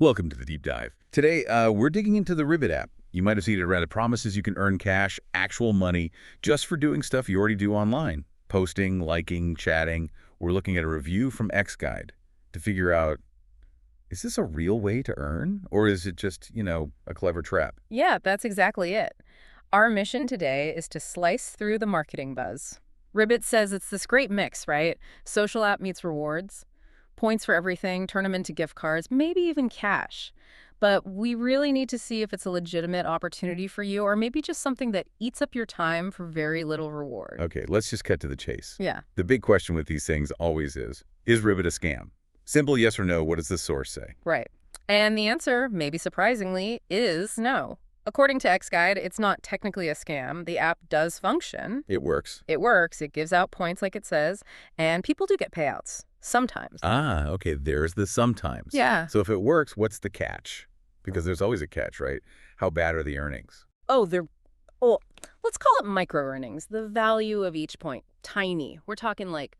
Welcome to the Deep Dive. Today, we're digging into the Ribbit app. You might have seen it around. It promises you can earn cash, actual money, just for doing stuff you already do online. Posting, liking, chatting. We're looking at a review from XGuide to figure out, is this a real way to earn? Or is it just, a clever trap? Yeah, that's exactly it. Our mission today is to slice through the marketing buzz. Ribbit says it's this great mix, right? Social app meets rewards, points for everything, turn them into gift cards, maybe even cash. But we really need to see if it's a legitimate opportunity for you or maybe just something that eats up your time for very little reward. Okay, let's just cut to the chase. Yeah, The big question with these things always is Ribbit a scam? Simple yes or no, what does the source say? right. And the answer, maybe surprisingly, is no. According to XGuide, it's not technically a scam. The app does function. It works. It works. It gives out points like it says, and people do get payouts. Sometimes. Ah, okay, there's the sometimes. Yeah. So if it works, what's the catch? Because there's always a catch, right? How bad are the earnings? Oh, let's call it micro earnings. The value of each point, tiny. We're talking like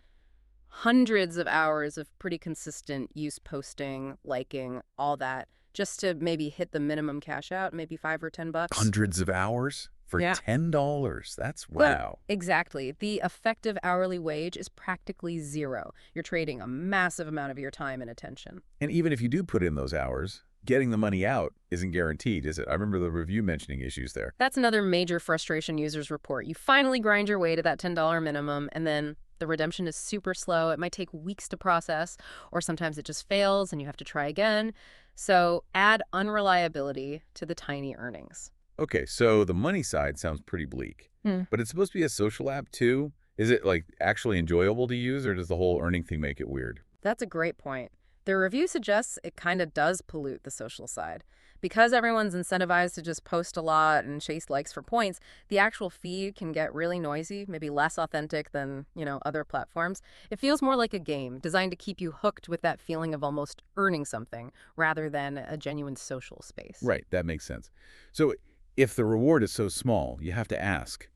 hundreds of hours of pretty consistent use, posting, liking, all that, just to maybe hit the minimum cash out, maybe $5 or $10. Hundreds of hours for Yeah. $10. That's Well, wow. exactly. The effective hourly wage is practically zero. You're trading a massive amount of your time and attention. And even if you do put in those hours, getting the money out isn't guaranteed, is it? I remember the review mentioning issues there. That's another major frustration users report. You finally grind your way to that $10 minimum, and then the redemption is super slow. It might take weeks to process, or sometimes it just fails and you have to try again. So add unreliability to the tiny earnings. Okay, so the money side sounds pretty bleak. Hmm. But it's supposed to be a social app too? Is it actually enjoyable to use, or does the whole earning thing make it weird? That's a great point. The review suggests it kind of does pollute the social side. Because everyone's incentivized to just post a lot and chase likes for points, the actual feed can get really noisy, maybe less authentic than, other platforms. It feels more like a game designed to keep you hooked with that feeling of almost earning something rather than a genuine social space. Right, that makes sense. So if the reward is so small, you have to ask,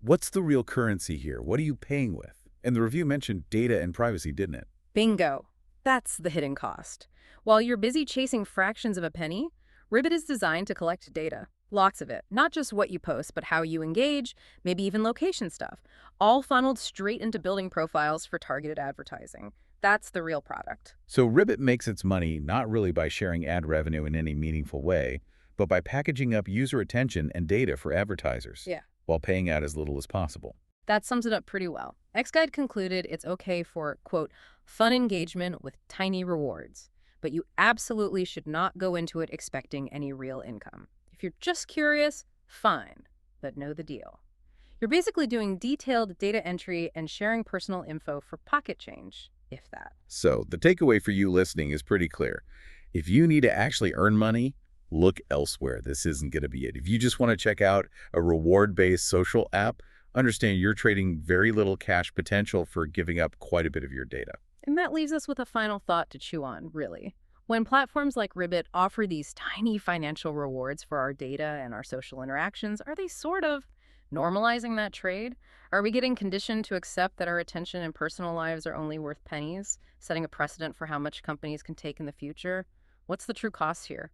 what's the real currency here? What are you paying with? And the review mentioned data and privacy, didn't it? Bingo. That's the hidden cost. While you're busy chasing fractions of a penny, Ribbit is designed to collect data. Lots of it. Not just what you post, but how you engage, maybe even location stuff. All funneled straight into building profiles for targeted advertising. That's the real product. So Ribbit makes its money not really by sharing ad revenue in any meaningful way, but by packaging up user attention and data for advertisers, Yeah. while paying out as little as possible. That sums it up pretty well. XGuide concluded it's okay for, quote, fun engagement with tiny rewards, but you absolutely should not go into it expecting any real income. If you're just curious, fine, but know the deal. You're basically doing detailed data entry and sharing personal info for pocket change, if that. So the takeaway for you listening is pretty clear. If you need to actually earn money, look elsewhere. This isn't going to be it. If you just want to check out a reward-based social app, understand you're trading very little cash potential for giving up quite a bit of your data. And that leaves us with a final thought to chew on, really. When platforms like Ribbit offer these tiny financial rewards for our data and our social interactions, are they sort of normalizing that trade? Are we getting conditioned to accept that our attention and personal lives are only worth pennies, setting a precedent for how much companies can take in the future? What's the true cost here?